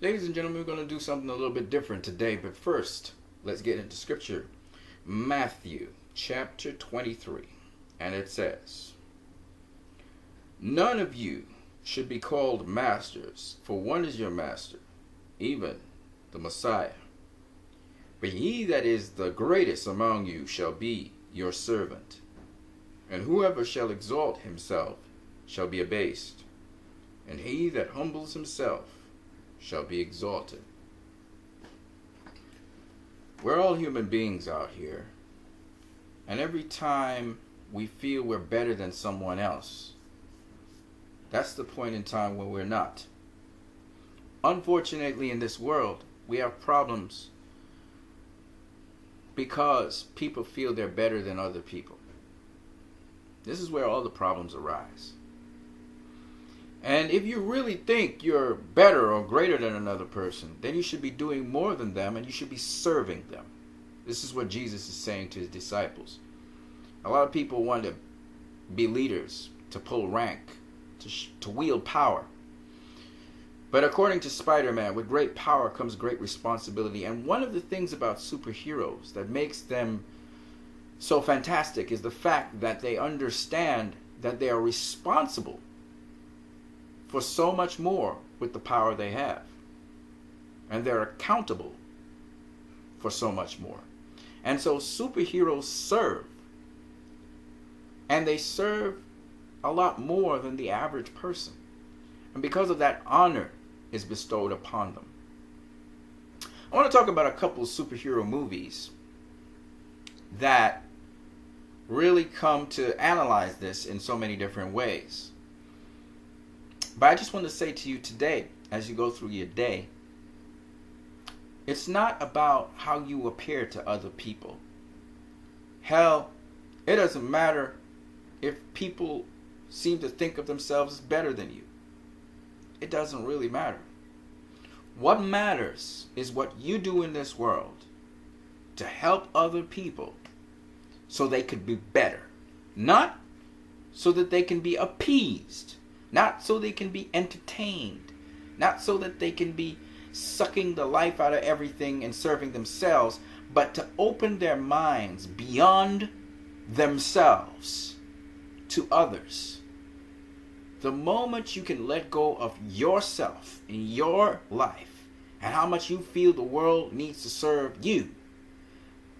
Ladies and gentlemen, we're going to do something a little bit different today, but first, let's get into scripture. Matthew chapter 23, and it says, "None of you should be called masters, for one is your master, even the Messiah. But he that is the greatest among you shall be your servant. And whoever shall exalt himself shall be abased, and he that humbles himself shall be exalted." We're all human beings out here, and every time we feel we're better than someone else, that's the point in time when we're not. Unfortunately, in this world, we have problems because people feel they're better than other people. This is where all the problems arise. And if you really think you're better or greater than another person, then you should be doing more than them and you should be serving them. This is what Jesus is saying to his disciples. A lot of people want to be leaders, to pull rank, to wield power. But according to Spider-Man, with great power comes great responsibility. And one of the things about superheroes that makes them so fantastic is the fact that they understand that they are responsible for so much more with the power they have. And they're accountable for so much more. And so superheroes serve. And they serve a lot more than the average person. And because of that, honor is bestowed upon them. I want to talk about a couple of superhero movies that really come to analyze this in so many different ways. But I just want to say to you today, as you go through your day, it's not about how you appear to other people. Hell, it doesn't matter if people seem to think of themselves as better than you. It doesn't really matter. What matters is what you do in this world to help other people so they could be better. Not so that they can be appeased. Not so they can be entertained. Not so that they can be sucking the life out of everything and serving themselves, but to open their minds beyond themselves to others. The moment you can let go of yourself in your life and how much you feel the world needs to serve you,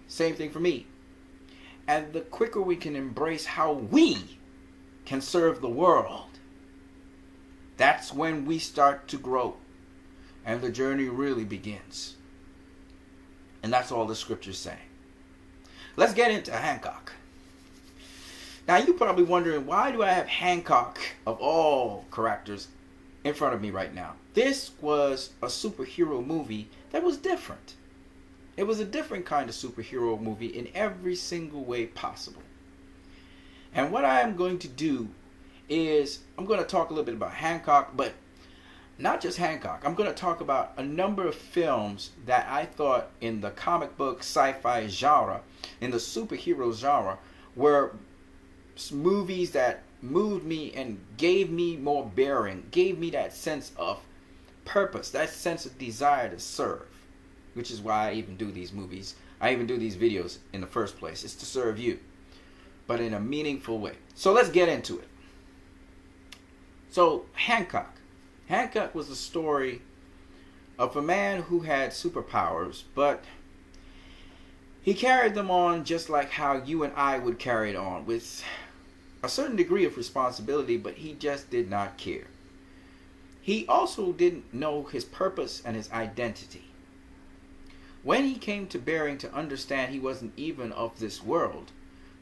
same thing for me. And the quicker we can embrace how we can serve the world, that's when we start to grow and the journey really begins. And that's all the scripture's saying. Let's get into Hancock. Now you're probably wondering, why do I have Hancock of all characters in front of me right now? This was a superhero movie that was different. It was a different kind of superhero movie in every single way possible. And what I am going to do is I'm going to talk a little bit about Hancock, but not just Hancock. I'm going to talk about a number of films that I thought in the comic book sci-fi genre, in the superhero genre, were movies that moved me and gave me more bearing, gave me that sense of purpose, that sense of desire to serve, which is why I even do these movies. I even do these videos in the first place. It's to serve you, but in a meaningful way. So let's get into it. So Hancock. Hancock was the story of a man who had superpowers, but he carried them on just like how you and I would carry it on, with a certain degree of responsibility, but he just did not care. He also didn't know his purpose and his identity. When he came to bearing to understand he wasn't even of this world,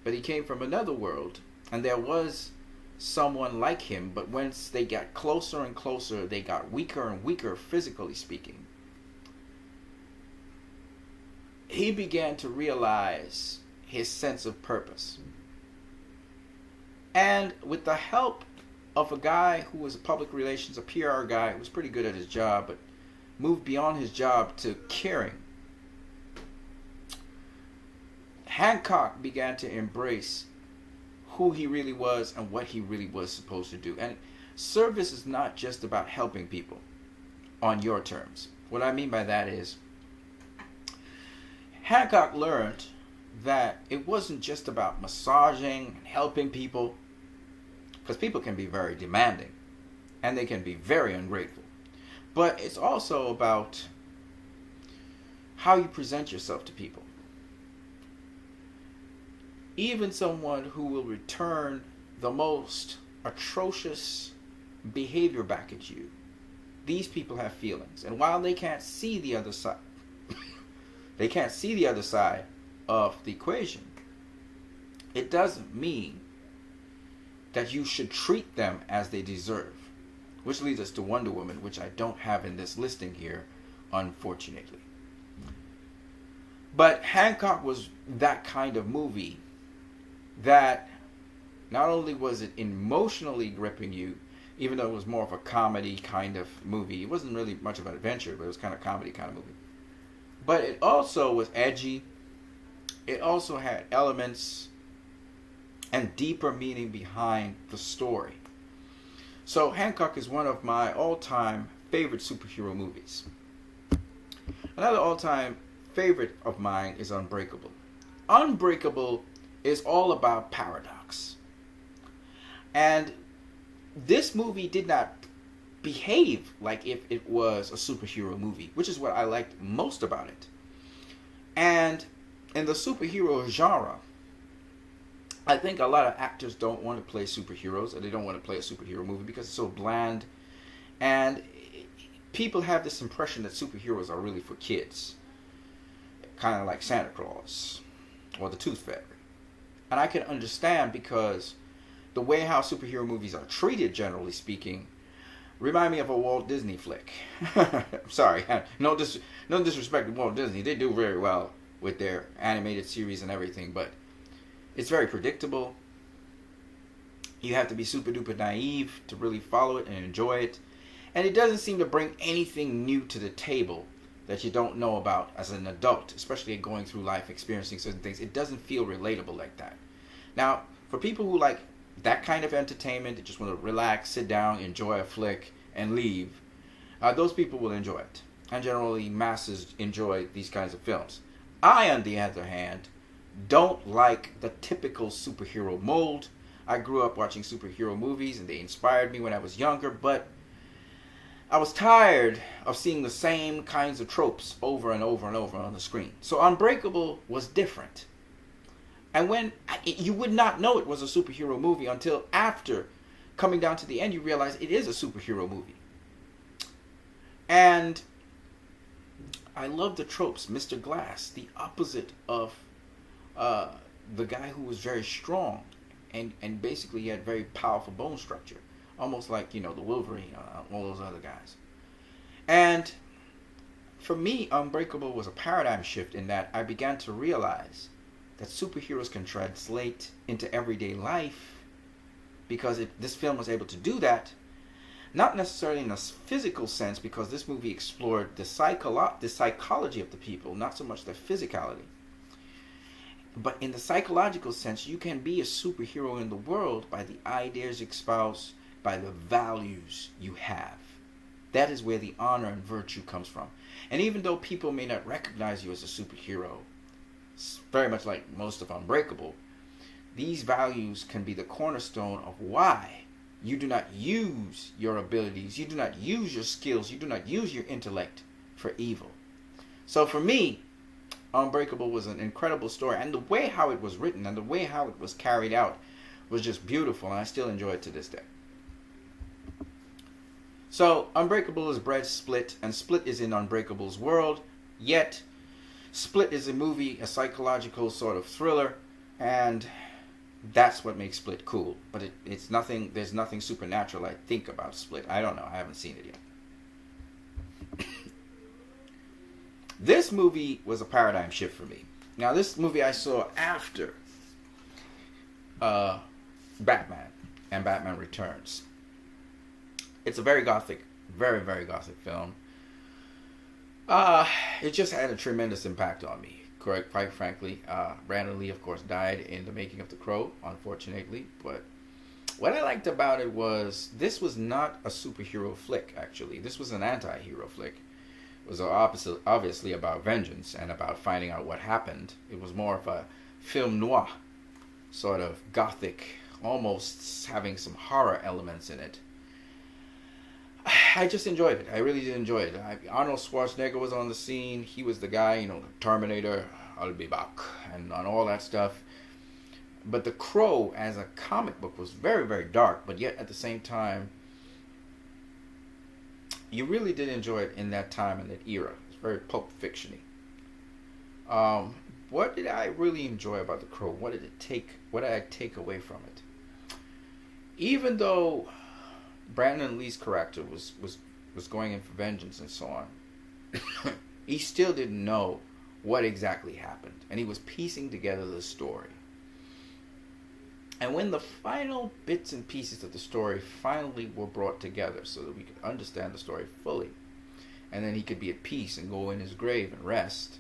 but he came from another world, and there was someone like him, but once they got closer and closer, they got weaker and weaker, physically speaking. He began to realize his sense of purpose. And with the help of a guy who was a public relations, a PR guy who was pretty good at his job, but moved beyond his job to caring, Hancock began to embrace who he really was and what he really was supposed to do. And service is not just about helping people. on your terms. What I mean by that is, Hancock learned that it wasn't just about massaging and helping people, because people can be very demanding and they can be very ungrateful. But it's also about how you present yourself to people. Even someone who will return the most atrocious behavior back at you, these people have feelings. And while they can't see the other side, they can't see the other side of the equation, it doesn't mean that you should treat them as they deserve. Which leads us to Wonder Woman, which I don't have in this listing here, unfortunately. But Hancock was that kind of movie that not only was it emotionally gripping you, even though it was more of a comedy kind of movie. It wasn't really much of an adventure, but it was kind of comedy kind of movie. But it also was edgy. It also had elements and deeper meaning behind the story. So Hancock is one of my all-time favorite superhero movies. Another all-time favorite of mine is Unbreakable. Unbreakable is all about paradox. And this movie did not behave like if it was a superhero movie, which is what I liked most about it. And in the superhero genre, I think a lot of actors don't want to play superheroes, or they don't want to play a superhero movie because it's so bland. And people have this impression that superheroes are really for kids, kind of like Santa Claus or the Tooth Fairy. And I can understand, because the way how superhero movies are treated, generally speaking, remind me of a Walt Disney flick. Sorry, no disrespect to Walt Disney. They do very well with their animated series and everything, but it's very predictable. You have to be super duper naive to really follow it and enjoy it. And it doesn't seem to bring anything new to the table that you don't know about as an adult, especially going through life, experiencing certain things. It doesn't feel relatable like that. Now, for people who like that kind of entertainment, that just want to relax, sit down, enjoy a flick, and leave, those people will enjoy it. And generally, masses enjoy these kinds of films. I, on the other hand, don't like the typical superhero mold. I grew up watching superhero movies, and they inspired me when I was younger, but I was tired of seeing the same kinds of tropes over and over and over on the screen. So Unbreakable was different. And when you would not know it was a superhero movie until after coming down to the end, you realize it is a superhero movie. And I love the tropes. Mr. Glass, the opposite of the guy who was very strong and basically he had very powerful bone structure. Almost like, the Wolverine, all those other guys. And for me, Unbreakable was a paradigm shift in that I began to realize that superheroes can translate into everyday life, because this film was able to do that, not necessarily in a physical sense, because this movie explored the psychology of the people, not so much the physicality. But in the psychological sense, you can be a superhero in the world by the ideas you espouse, by the values you have. That is where the honor and virtue comes from. And even though people may not recognize you as a superhero, very much like most of Unbreakable, these values can be the cornerstone of why you do not use your abilities, you do not use your skills, you do not use your intellect for evil. So for me, Unbreakable was an incredible story, and the way how it was written and the way how it was carried out was just beautiful, and I still enjoy it to this day. So Unbreakable is bred Split, and Split is in Unbreakable's world, yet Split is a movie, a psychological sort of thriller, and that's what makes Split cool. But it's nothing, there's nothing supernatural, I think, about Split. I don't know, I haven't seen it yet. This movie was a paradigm shift for me. Now, this movie I saw after Batman and Batman Returns. It's a very gothic, very, very gothic film. It just had a tremendous impact on me, quite frankly. Brandon Lee, of course, died in the making of The Crow, unfortunately. But What I liked about it was this was not a superhero flick. Actually, this was an anti-hero flick. It was opposite, obviously about vengeance and about finding out what happened. It was more of a film noir, sort of gothic, almost having some horror elements in it. I just enjoyed it. I really did enjoy it. Arnold Schwarzenegger was on the scene. He was the guy, the Terminator, I'll be back, and on all that stuff. But The Crow as a comic book was very, very dark, but yet at the same time, you really did enjoy it in that time and that era. It's very Pulp Fiction-y. What did I really enjoy about The Crow? What did I take away from it? Even though Brandon Lee's character was going in for vengeance and so on, he still didn't know what exactly happened, and he was piecing together the story. And when the final bits and pieces of the story finally were brought together so that we could understand the story fully, and then he could be at peace and go in his grave and rest,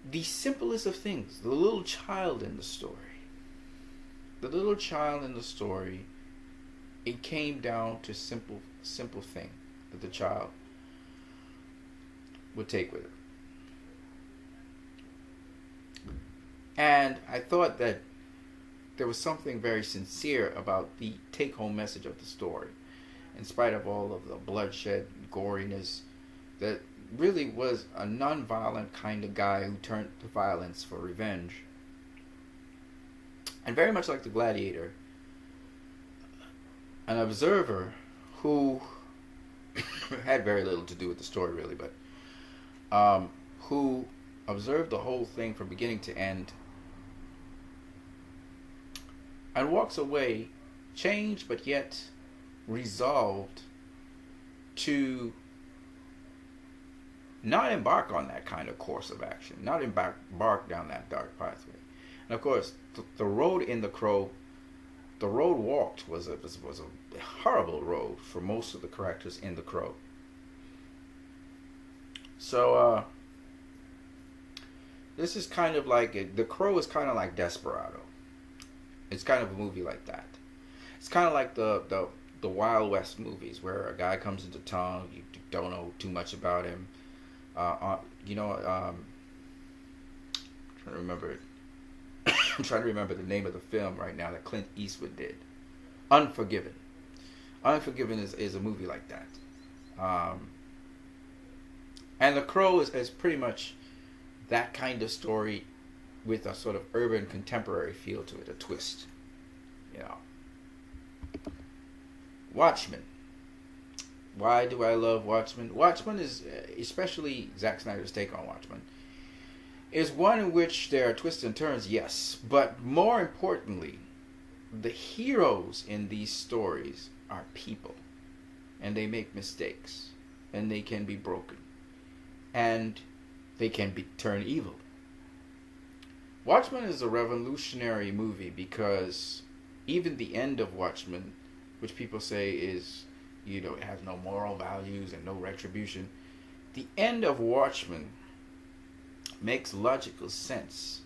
the simplest of things, the little child in the story, it came down to simple thing that the child would take with it. And I thought that there was something very sincere about the take-home message of the story, in spite of all of the bloodshed and goriness, that really was a non-violent kind of guy who turned to violence for revenge. And very much like the Gladiator, an observer who had very little to do with the story really, but who observed the whole thing from beginning to end and walks away changed but yet resolved to not embark on that kind of course of action, not embark down that dark pathway. And of course, the road in The Crow, the road walked was a horrible road for most of the characters in The Crow. So this is kind of like The Crow is kind of like Desperado. It's kind of a movie like that. It's kind of like the Wild West movies where a guy comes into town, you don't know too much about him. I'm trying to remember it. I'm trying to remember the name of the film right now that Clint Eastwood did. Unforgiven. Unforgiven is a movie like that. And The Crow is pretty much that kind of story with a sort of urban contemporary feel to it, a twist. Watchmen. Why do I love Watchmen? Watchmen is, especially Zack Snyder's take on Watchmen, is one in which there are twists and turns, yes, but more importantly, the heroes in these stories are people, and they make mistakes, and they can be broken, and they can turn evil. Watchmen is a revolutionary movie because even the end of Watchmen, which people say is, it has no moral values and no retribution, the end of Watchmen makes logical sense.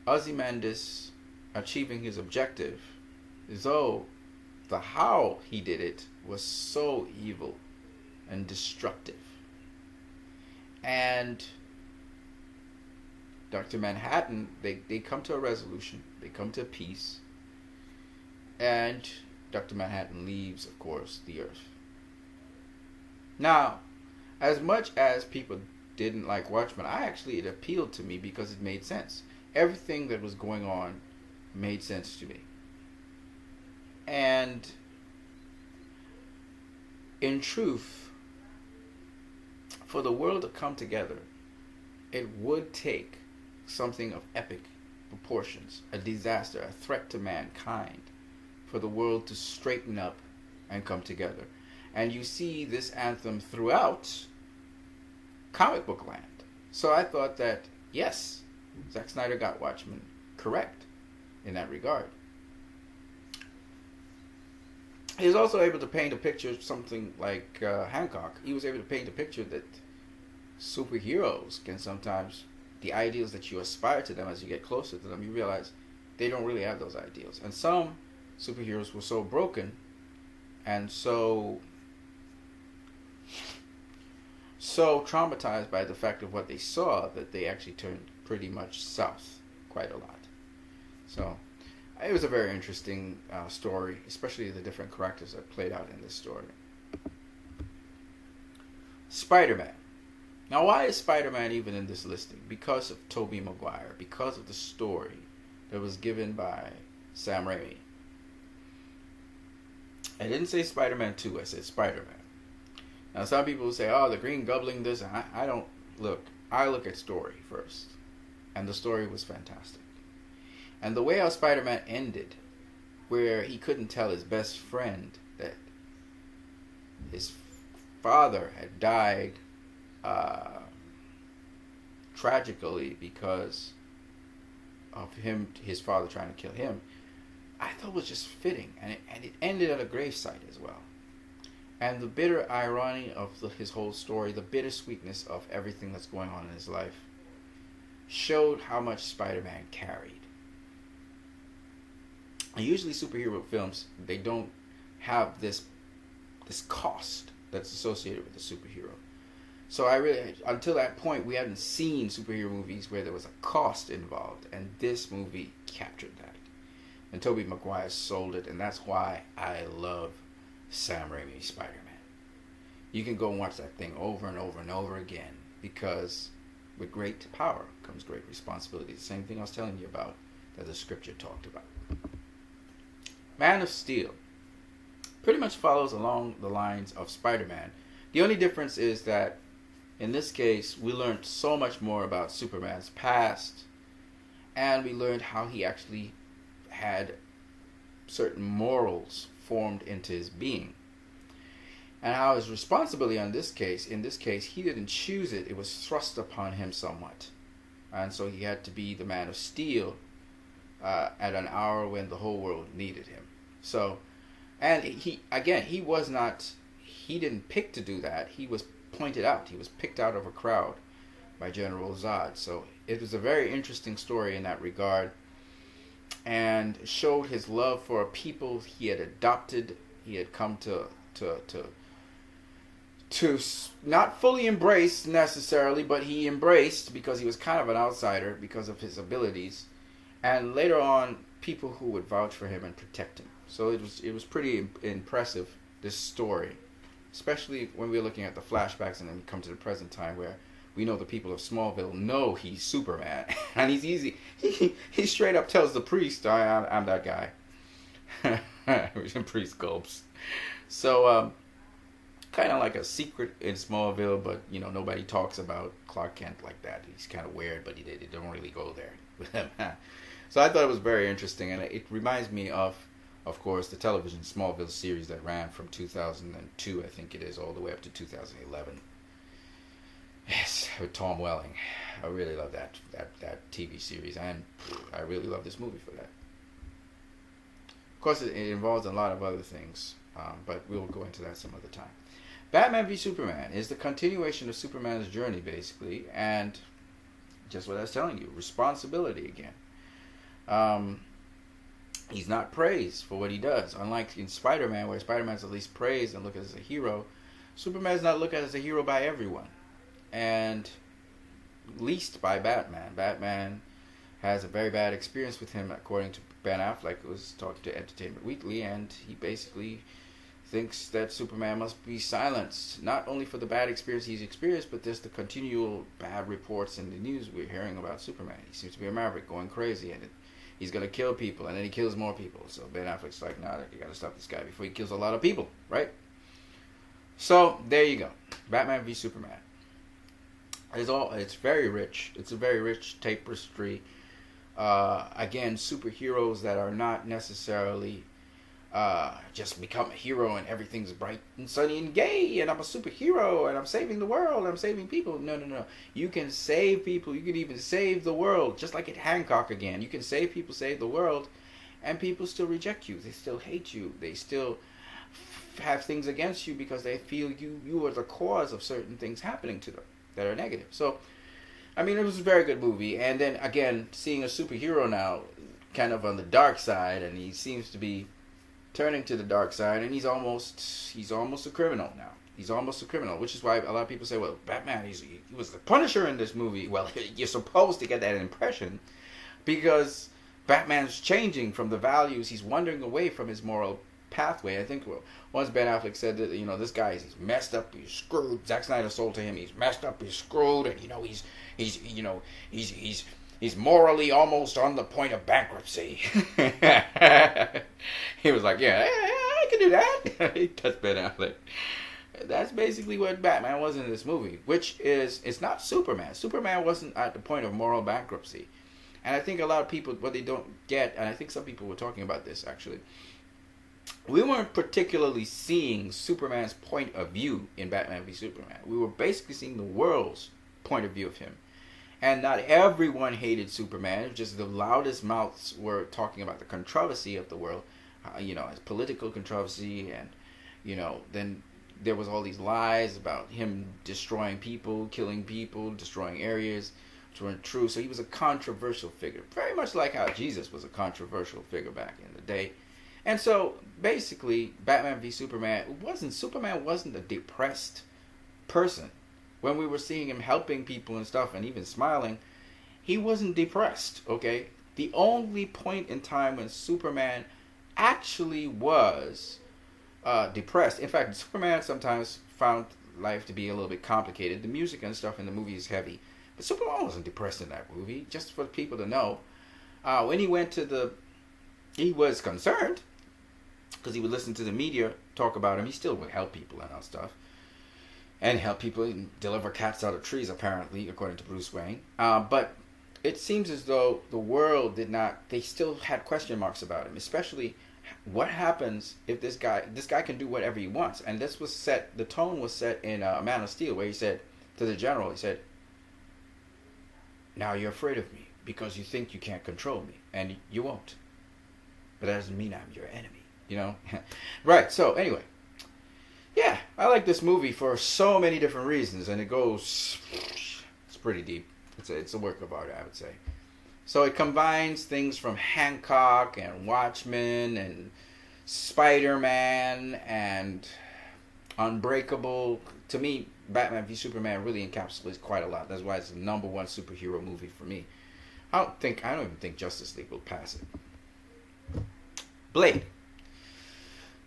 Ozymandias achieving his objective, though the how he did it was so evil and destructive. And Dr. Manhattan, they come to a resolution, they come to peace, and Dr. Manhattan leaves, of course, the Earth. Now, as much as people didn't like Watchmen, it appealed to me because it made sense. Everything that was going on made sense to me. And in truth, for the world to come together, it would take something of epic proportions, a disaster, a threat to mankind, for the world to straighten up and come together. And you see this anthem throughout comic book land. So I thought that, yes, Zack Snyder got Watchmen correct in that regard. He was also able to paint a picture, something like Hancock. He was able to paint a picture that superheroes can sometimes, the ideals that you aspire to them as you get closer to them, you realize they don't really have those ideals. And some superheroes were so broken and so traumatized by the fact of what they saw that they actually turned pretty much south quite a lot. So it was a very interesting story, especially the different characters that played out in this story. Spider-Man. Now, why is Spider-Man even in this listing? Because of Tobey Maguire, because of the story that was given by Sam Raimi. I didn't say Spider-Man 2, I said Spider-Man. Now, some people say, oh, the Green Goblin this. I don't look. I look at story first. And the story was fantastic. And the way how Spider-Man ended, where he couldn't tell his best friend that his father had died tragically because of his father trying to kill him, I thought was just fitting. And it ended at a gravesite as well. And the bitter irony of his whole story, the bittersweetness of everything that's going on in his life, showed how much Spider-Man carried. And usually superhero films, they don't have this cost that's associated with the superhero. So until that point, we hadn't seen superhero movies where there was a cost involved, and this movie captured that. And Tobey Maguire sold it, and that's why I love Sam Raimi's Spider-Man. You can go and watch that thing over and over and over again, because with great power comes great responsibility. The same thing I was telling you about that the scripture talked about. Man of Steel pretty much follows along the lines of Spider-Man. The only difference is that in this case, we learned so much more about Superman's past, and we learned how he actually had certain morals formed into his being. And how his responsibility in this case, he didn't choose it. It was thrust upon him somewhat. And so he had to be the Man of Steel at an hour when the whole world needed him. So, and he didn't pick to do that. He was pointed out. He was picked out of a crowd by General Zod. So it was a very interesting story in that regard, and showed his love for a people he had adopted. He had come to not fully embrace necessarily, but he embraced because he was kind of an outsider because of his abilities, and later on people who would vouch for him and protect him. So it was pretty impressive, this story, especially when we're looking at the flashbacks and then we come to the present time where we know the people of Smallville know he's Superman. And he's easy. He straight up tells the priest, I'm that guy. The priest gulps. So, kind of like a secret in Smallville, but, nobody talks about Clark Kent like that. He's kind of weird, but they don't really go there with him. So I thought it was very interesting, and it reminds me of course, the television Smallville series that ran from 2002, I think it is, all the way up to 2011. Yes, with Tom Welling. I really love that TV series, and I really love this movie for that. Of course, it involves a lot of other things, but we'll go into that some other time. Batman v Superman is the continuation of Superman's journey, basically, and just what I was telling you, responsibility again. He's not praised for what he does. Unlike in Spider-Man, where Spider-Man's at least praised and looked at as a hero, Superman's not looked at as a hero by everyone. And least by Batman. Batman has a very bad experience with him, according to Ben Affleck, who was talking to Entertainment Weekly, and he basically thinks that Superman must be silenced, not only for the bad experience he's experienced, but just the continual bad reports in the news we're hearing about Superman. He seems to be a maverick, going crazy, and he's going to kill people, and then he kills more people. So Ben Affleck's like, nah, you got to stop this guy before he kills a lot of people, right? So there you go, Batman v Superman. It's very rich. It's a very rich tapestry. Again, superheroes that are not necessarily just become a hero and everything's bright and sunny and gay and I'm a superhero and I'm saving the world, I'm saving people. No. You can save people. You can even save the world. Just like at Hancock again. You can save people, save the world, and people still reject you. They still hate you. They still have things against you because they feel you are the cause of certain things happening to them that are negative. So, I mean, it was a very good movie. And then, again, seeing a superhero now, kind of on the dark side, and he seems to be turning to the dark side, and he's almost a criminal now. He's almost a criminal, which is why a lot of people say, well, Batman, he was the Punisher in this movie. Well, you're supposed to get that impression because Batman's changing from the values. He's wandering away from his moral pathway. I think once Ben Affleck said that, this guy, he's messed up, he's screwed. Zack Snyder sold to him, he's messed up, he's screwed, and he's morally almost on the point of bankruptcy. He was like, yeah, I can do that. That's Ben Affleck. That's basically what Batman was in this movie, which is, it's not Superman. Superman wasn't at the point of moral bankruptcy. And I think a lot of people, what they don't get, and I think some people were talking about this actually, we weren't particularly seeing Superman's point of view in Batman v Superman. We were basically seeing the world's point of view of him. And not everyone hated Superman. It was just the loudest mouths were talking about the controversy of the world, as political controversy, and, then there was all these lies about him destroying people, killing people, destroying areas, which weren't true. So he was a controversial figure, very much like how Jesus was a controversial figure back in the day. And so basically, Batman v Superman wasn't a depressed person. When we were seeing him helping people and stuff and even smiling, he wasn't depressed, okay? The only point in time when Superman actually was depressed. In fact, Superman sometimes found life to be a little bit complicated. The music and stuff in the movie is heavy. But Superman wasn't depressed in that movie, just for people to know. When he went to he was concerned, because he would listen to the media talk about him. He still would help people and all stuff. And help people deliver cats out of trees, apparently, according to Bruce Wayne. But it seems as though the world they still had question marks about him, especially what happens if this guy can do whatever he wants. And the tone was set in Man of Steel, where he said to the general, he said, now you're afraid of me because you think you can't control me, and you won't. But that doesn't mean I'm your enemy, Right, so anyway. Yeah, I like this movie for so many different reasons, and it's pretty deep. It's a work of art, I would say. So it combines things from Hancock and Watchmen and Spider-Man and Unbreakable. To me, Batman v Superman really encapsulates quite a lot. That's why it's the number one superhero movie for me. I don't even think Justice League will pass it.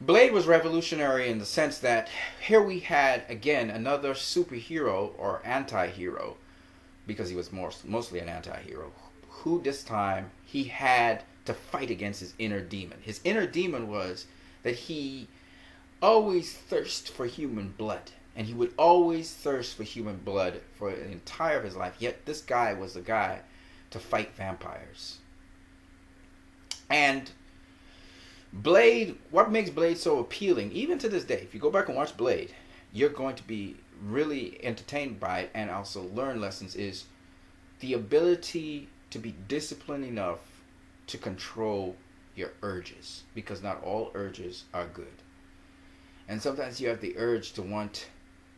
Blade was revolutionary in the sense that here we had, again, another superhero or anti-hero, because he was mostly an anti-hero, who this time he had to fight against his inner demon. His inner demon was that he always thirsted for human blood, and he would always thirst for human blood for the entire of his life, yet this guy was the guy to fight vampires. And Blade, what makes Blade so appealing, even to this day, if you go back and watch Blade, you're going to be really entertained by it and also learn lessons, is the ability to be disciplined enough to control your urges, because not all urges are good. And sometimes you have the urge to want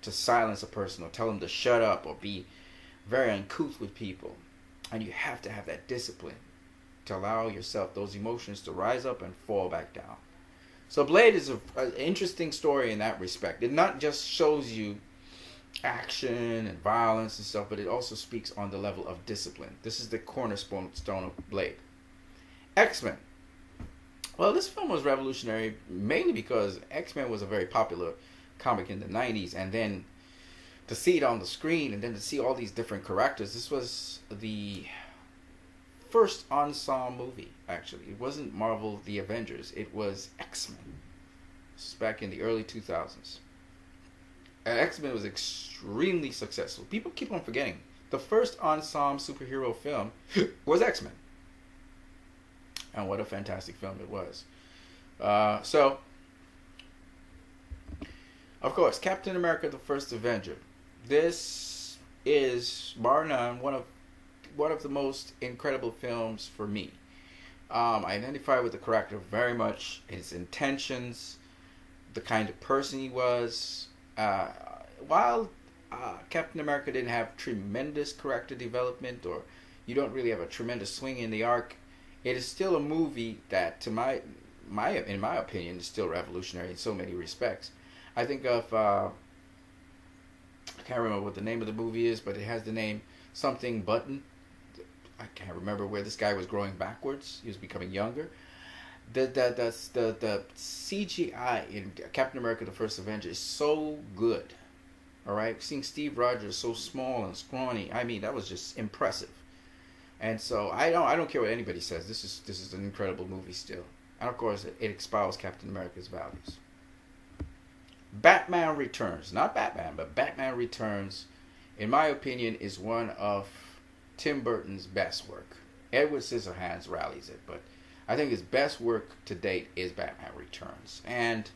to silence a person or tell them to shut up or be very uncouth with people. And you have to have that discipline to allow yourself those emotions to rise up and fall back down. So Blade is an interesting story in that respect. It not just shows you action and violence and stuff, but it also speaks on the level of discipline. This is the cornerstone of Blade. X-Men. Well, this film was revolutionary mainly because X-Men was a very popular comic in the 90s, and then to see it on the screen and then to see all these different characters, this was the first ensemble movie, actually. It wasn't Marvel The Avengers, it was X-Men. This was back in the early 2000s. And X-Men was extremely successful. People keep on forgetting. The first ensemble superhero film was X-Men. And what a fantastic film it was. So, of course, Captain America, the First Avenger. This is, bar none, one of the most incredible films for me. I identify with the character very much, his intentions, the kind of person he was. While Captain America didn't have tremendous character development, or you don't really have a tremendous swing in the arc, it is still a movie that, to in my opinion, is still revolutionary in so many respects. I think of I can't remember what the name of the movie is, but it has the name something Button. I can't remember where this guy was growing backwards. He was becoming younger. The CGI in Captain America: The First Avenger is so good. All right, seeing Steve Rogers so small and scrawny, I mean, that was just impressive. And so I don't care what anybody says. This is an incredible movie still, and of course it espoused Captain America's values. Batman Returns, not Batman, but Batman Returns, in my opinion, is one of Tim Burton's best work. Edward Scissorhands rallies it, but I think his best work to date is Batman Returns. And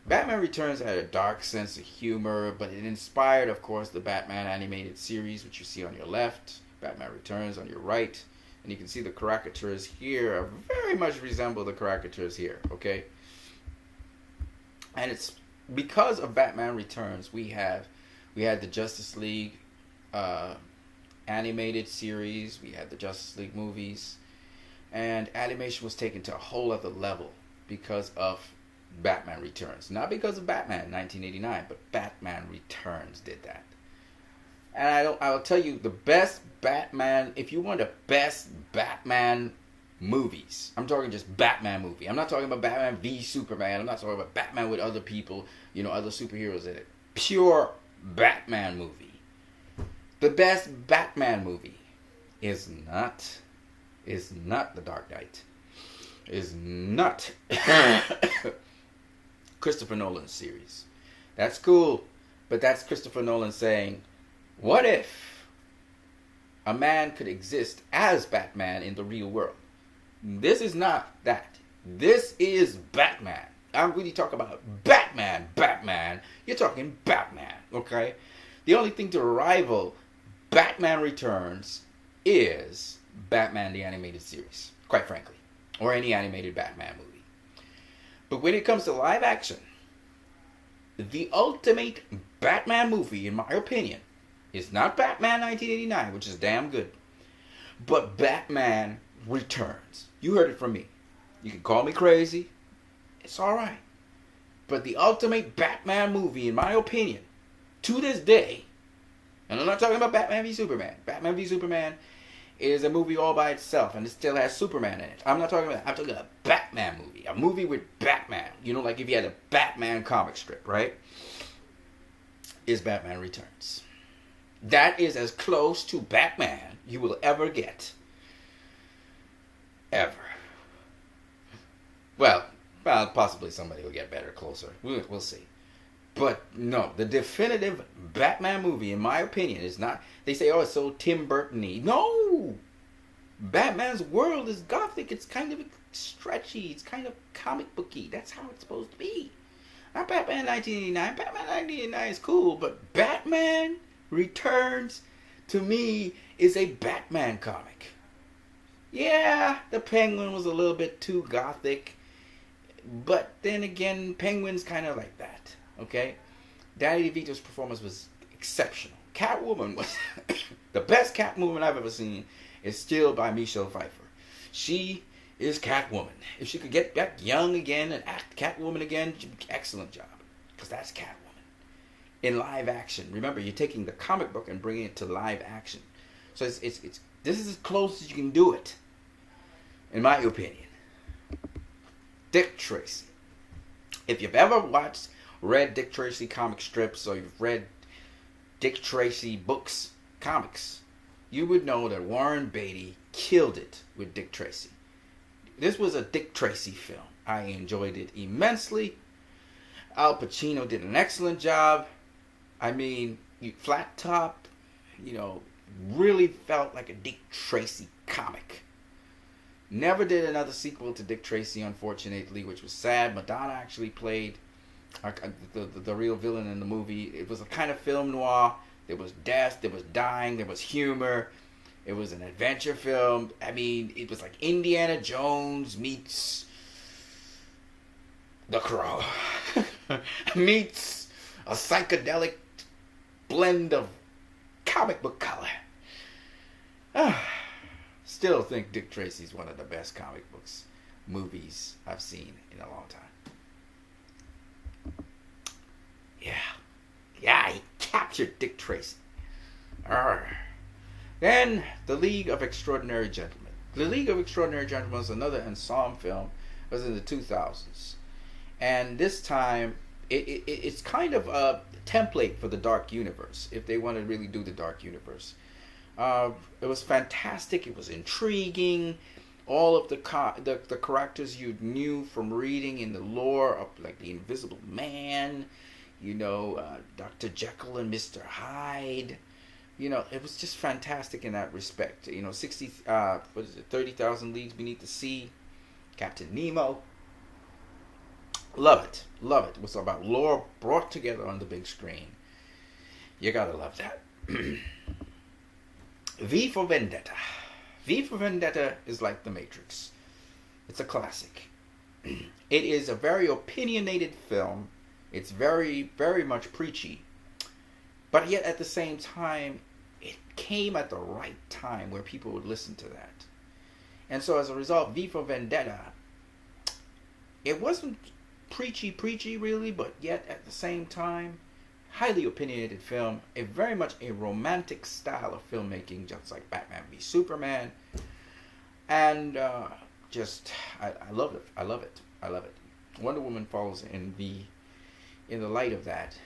Batman Returns had a dark sense of humor, but it inspired, of course, the Batman animated series, which you see on your left, Batman Returns on your right, and you can see the caricatures here very much resemble the caricatures here, okay? And it's because of Batman Returns, we had the Justice League animated series, we had the Justice League movies, and animation was taken to a whole other level because of Batman Returns. Not because of Batman 1989, but Batman Returns did that. And I'll tell you, the best Batman, if you want the best Batman movies, I'm talking just Batman movie. I'm not talking about Batman v Superman. I'm not talking about Batman with other people, other superheroes in it. Pure Batman movie. The best Batman movie is not The Dark Knight. Is not Christopher Nolan's series. That's cool, but that's Christopher Nolan saying, what if a man could exist as Batman in the real world? This is not that. This is Batman. I'm really talking about Batman. You're talking Batman, okay? The only thing to rival Batman Returns is Batman the Animated Series, quite frankly, or any animated Batman movie. But when it comes to live action, the ultimate Batman movie, in my opinion, is not Batman 1989, which is damn good, but Batman Returns. You heard it from me. You can call me crazy. It's alright. But the ultimate Batman movie, in my opinion, to this day, and I'm not talking about Batman v Superman. Batman v Superman is a movie all by itself, and it still has Superman in it. I'm talking about a Batman movie. A movie with Batman. Like if you had a Batman comic strip, right? Is Batman Returns. That is as close to Batman you will ever get. Ever. Well, possibly somebody will get better, closer. We'll see. But no, the definitive Batman movie, in my opinion, is not. They say, oh, it's so Tim Burton-y. No! Batman's world is gothic. It's kind of stretchy. It's kind of comic booky. That's how it's supposed to be. Not Batman 1989. Batman 1989 is cool, but Batman Returns, to me, is a Batman comic. Yeah, the Penguin was a little bit too gothic, but then again, Penguin's kind of like that. Okay, Danny DeVito's performance was exceptional. Catwoman was the best Catwoman I've ever seen. Is still by Michelle Pfeiffer. She is Catwoman. If she could get back young again and act Catwoman again, excellent job. Because that's Catwoman in live action. Remember, you're taking the comic book and bringing it to live action. So it's this is as close as you can do it, in my opinion. Dick Tracy. If you've ever read Dick Tracy comic strips, or you've read Dick Tracy books, comics, you would know that Warren Beatty killed it with Dick Tracy. This was a Dick Tracy film. I enjoyed it immensely. Al Pacino did an excellent job. I mean, flat top, really felt like a Dick Tracy comic. Never did another sequel to Dick Tracy, unfortunately, which was sad. Madonna actually played the real villain in the movie. It was a kind of film noir. There was death, there was dying, there was humor. It was an adventure film. I mean, it was like Indiana Jones meets The Crow. Meets a psychedelic blend of comic book color. still think Dick Tracy's one of the best comic books movies I've seen in a long time. Yeah, he captured Dick Tracy. Arr. Then The League of Extraordinary Gentlemen. The League of Extraordinary Gentlemen was another ensemble film. It was in the 2000s, and this time it's kind of a template for the Dark Universe if they want to really do the Dark Universe. It was fantastic. It was intriguing. All of the characters you knew from reading in the lore of like the Invisible Man, Dr. Jekyll and Mr. Hyde. It was just fantastic in that respect. 30,000 Leagues Beneath the Sea, Captain Nemo. Love it. It was about lore brought together on the big screen. You gotta love that. V for Vendetta. V for Vendetta is like The Matrix. It's a classic. It is a very opinionated film. It's very, very much preachy. But yet at the same time, it came at the right time where people would listen to that. And so as a result, V for Vendetta, it wasn't preachy really, but yet at the same time, highly opinionated film, very much a romantic style of filmmaking, just like Batman v Superman. And I love it. I love it. Wonder Woman falls in the light of that.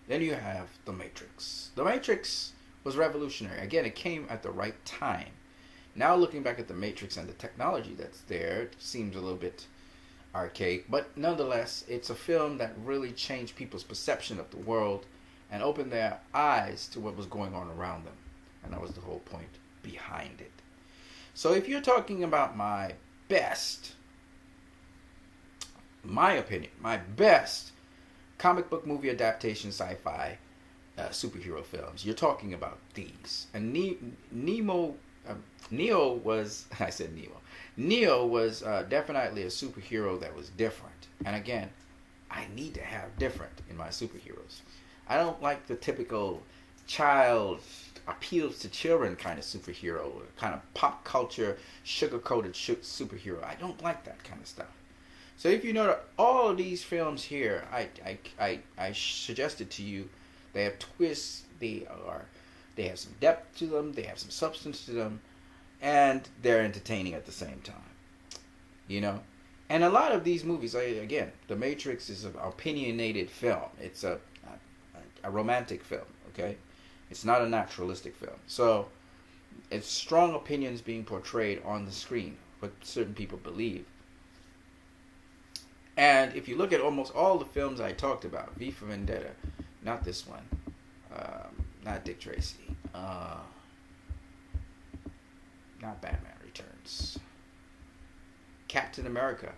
Then you have The Matrix. The Matrix was revolutionary. Again, it came at the right time. Now looking back at The Matrix and the technology that's there, it seems a little bit archaic, but nonetheless, it's a film that really changed people's perception of the world and opened their eyes to what was going on around them. And that was the whole point behind it. So if you're talking about my best comic book movie adaptation sci-fi superhero films, you're talking about these. And Neo was definitely a superhero that was different. And again, I need to have different in my superheroes. I don't like the typical child appeals to children kind of superhero, kind of pop culture sugar-coated superhero. I don't like that kind of stuff. So if you know all of these films here, I suggested to you, they have twists, they have some depth to them, they have some substance to them, and they're entertaining at the same time. And a lot of these movies, again, The Matrix is an opinionated film. It's a romantic film, okay? It's not a naturalistic film. So it's strong opinions being portrayed on the screen, what certain people believe. And if you look at almost all the films I talked about, V for Vendetta, not this one, not Dick Tracy, not Batman Returns, Captain America,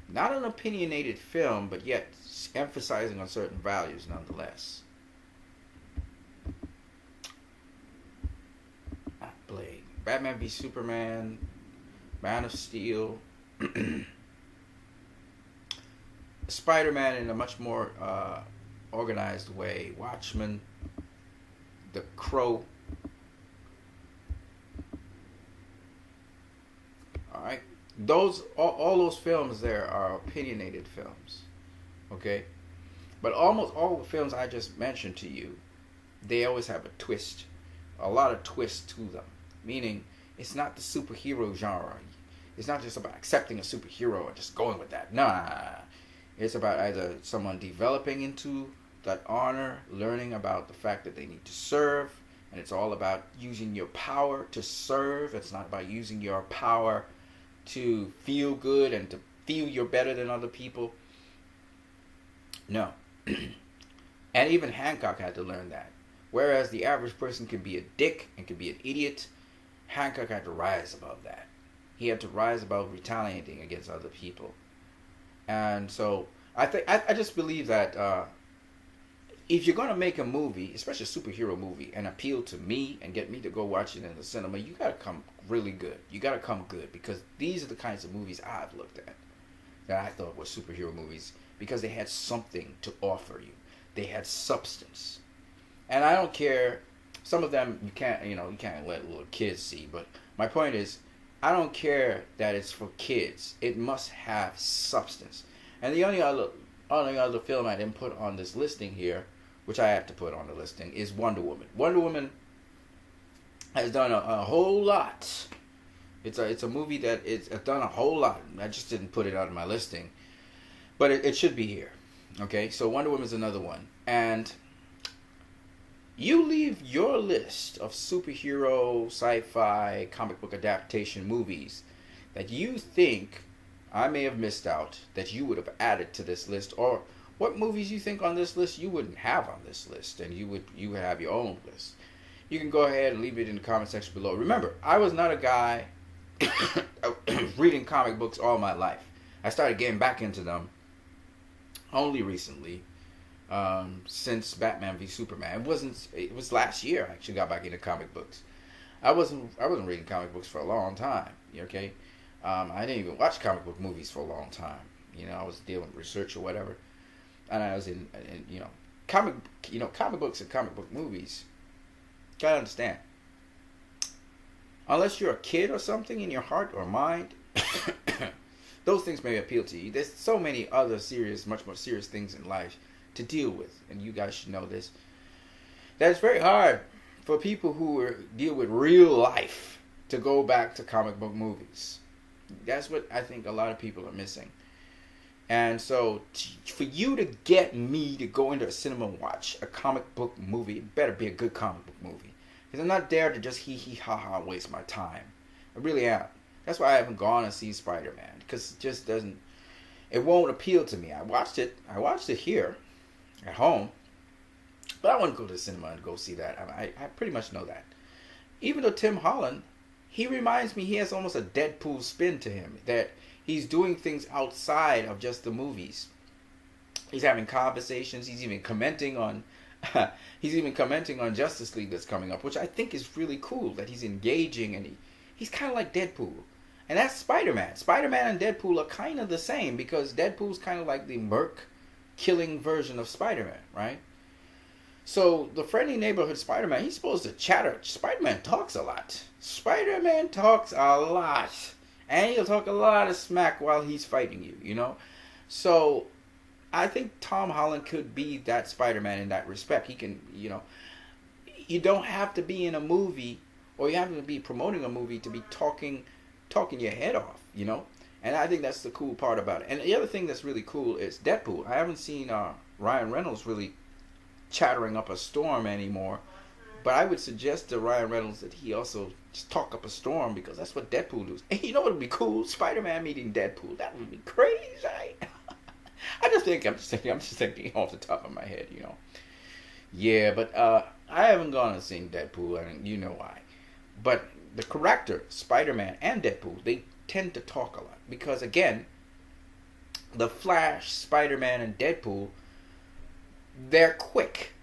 not an opinionated film, but yet emphasizing on certain values nonetheless. Not Blade, Batman v Superman, Man of Steel, Spider-Man in a much more organized way, Watchmen, The Crow. All right, all those films there are opinionated films, okay? But almost all the films I just mentioned to you, they always have a twist, a lot of twists to them. Meaning, it's not the superhero genre. It's not just about accepting a superhero and just going with that. Nah. It's about either someone developing into that honor, learning about the fact that they need to serve, and it's all about using your power to serve. It's not about using your power to feel good and to feel you're better than other people. No. And even Hancock had to learn that. Whereas the average person can be a dick and can be an idiot, Hancock had to rise above that. He had to rise above retaliating against other people. And so I just believe that if you're going to make a movie, especially a superhero movie, and appeal to me and get me to go watch it in the cinema, you got to come really good. You got to come good, because these are the kinds of movies I've looked at that I thought were superhero movies, because they had something to offer you. They had substance. And I don't care. some of them you can't let little kids see. But my point is, I don't care that it's for kids. It must have substance. And the only other film I didn't put on this listing here, which I have to put on the listing, is Wonder Woman. Wonder Woman has done a whole lot. It's a movie that it's done a whole lot. I just didn't put it out of my listing, but it should be here. Okay, so Wonder Woman is another one, and you leave your list of superhero, sci-fi, comic book adaptation movies that you think I may have missed out that you would have added to this list, or what movies you think on this list you wouldn't have on this list, and you would have your own list. You can go ahead and leave it in the comment section below. Remember, I was not a guy reading comic books all my life. I started getting back into them only recently, since Batman v Superman. It was last year I actually got back into comic books. I wasn't reading comic books for a long time. Okay, I didn't even watch comic book movies for a long time. I was dealing with research or whatever, and I was in comic books and comic book movies. Gotta understand, unless you're a kid or something in your heart or mind, those things may appeal to you. There's so many other much more serious things in life to deal with, and you guys should know this. That's very hard for people who deal with real life to go back to comic book movies. That's what I think a lot of people are missing. And so, for you to get me to go into a cinema and watch a comic book movie, it better be a good comic book movie. Because I'm not there to just hee ha ha waste my time. I really am. That's why I haven't gone and seen Spider-Man. Because it just it won't appeal to me. I watched it here at home. But I wouldn't go to the cinema and go see that. I pretty much know that. Even though Tim Holland, he reminds me, he has almost a Deadpool spin to him. That he's doing things outside of just the movies. He's having conversations. He's even commenting on Justice League that's coming up, which I think is really cool. That he's engaging, and he's kind of like Deadpool, and that's Spider-Man. Spider-Man and Deadpool are kind of the same, because Deadpool's kind of like the merc killing version of Spider-Man, right? So the friendly neighborhood Spider-Man, he's supposed to chatter. Spider-Man talks a lot. And he'll talk a lot of smack while he's fighting you, So I think Tom Holland could be that Spider-Man in that respect. He can, you don't have to be in a movie, or you have to be promoting a movie to be talking your head off, And I think that's the cool part about it. And the other thing that's really cool is Deadpool. I haven't seen Ryan Reynolds really chattering up a storm anymore. But I would suggest to Ryan Reynolds that he also just talk up a storm, because that's what Deadpool does. And you know what would be cool? Spider-Man meeting Deadpool. That would be crazy. I'm just thinking off the top of my head, Yeah, but I haven't gone and seen Deadpool, and you know why. But the character, Spider-Man and Deadpool, they tend to talk a lot. Because, again, the Flash, Spider-Man, and Deadpool, they're quick.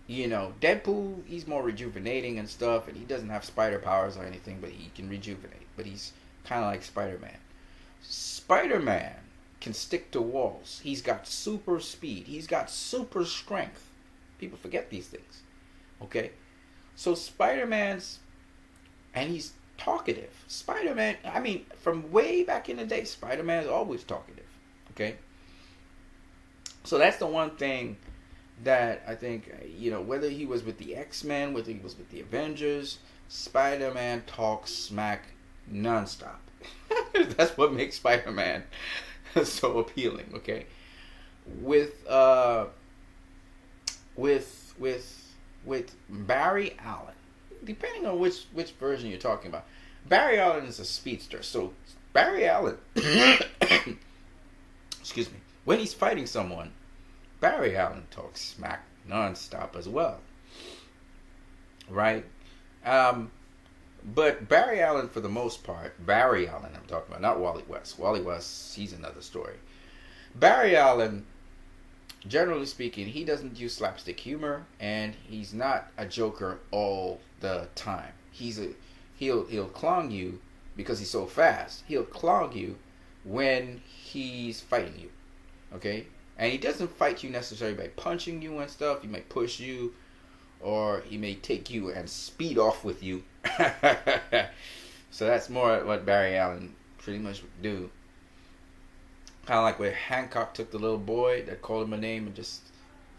Deadpool, he's more rejuvenating and stuff, and he doesn't have spider powers or anything, but he can rejuvenate. But he's kind of like Spider-Man. Spider-Man can stick to walls. He's got super speed. He's got super strength. People forget these things. Okay? So Spider-Man's, and he's talkative. Spider-Man, from way back in the day, Spider-Man is always talkative. Okay? So that's the one thing that I think, whether he was with the X-Men, whether he was with the Avengers, Spider-Man talks smack nonstop. That's what makes Spider-Man so appealing, okay? With Barry Allen, depending on which version you're talking about. Barry Allen is a speedster, so Barry Allen, excuse me, when he's fighting someone, Barry Allen talks smack nonstop as well, right? But Barry Allen, for the most part, Barry Allen I'm talking about, not Wally West. Wally West, he's another story. Barry Allen, generally speaking, he doesn't use slapstick humor, and he's not a joker all the time. He'll clong you because he's so fast. He'll clong you when he's fighting you, okay? And he doesn't fight you necessarily by punching you and stuff. He might push you, or he may take you and speed off with you. So that's more what Barry Allen pretty much would do. Kind of like where Hancock took the little boy that called him a name and just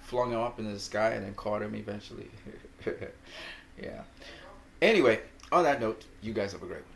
flung him up into the sky and then caught him eventually. Yeah. Anyway, on that note, you guys have a great one.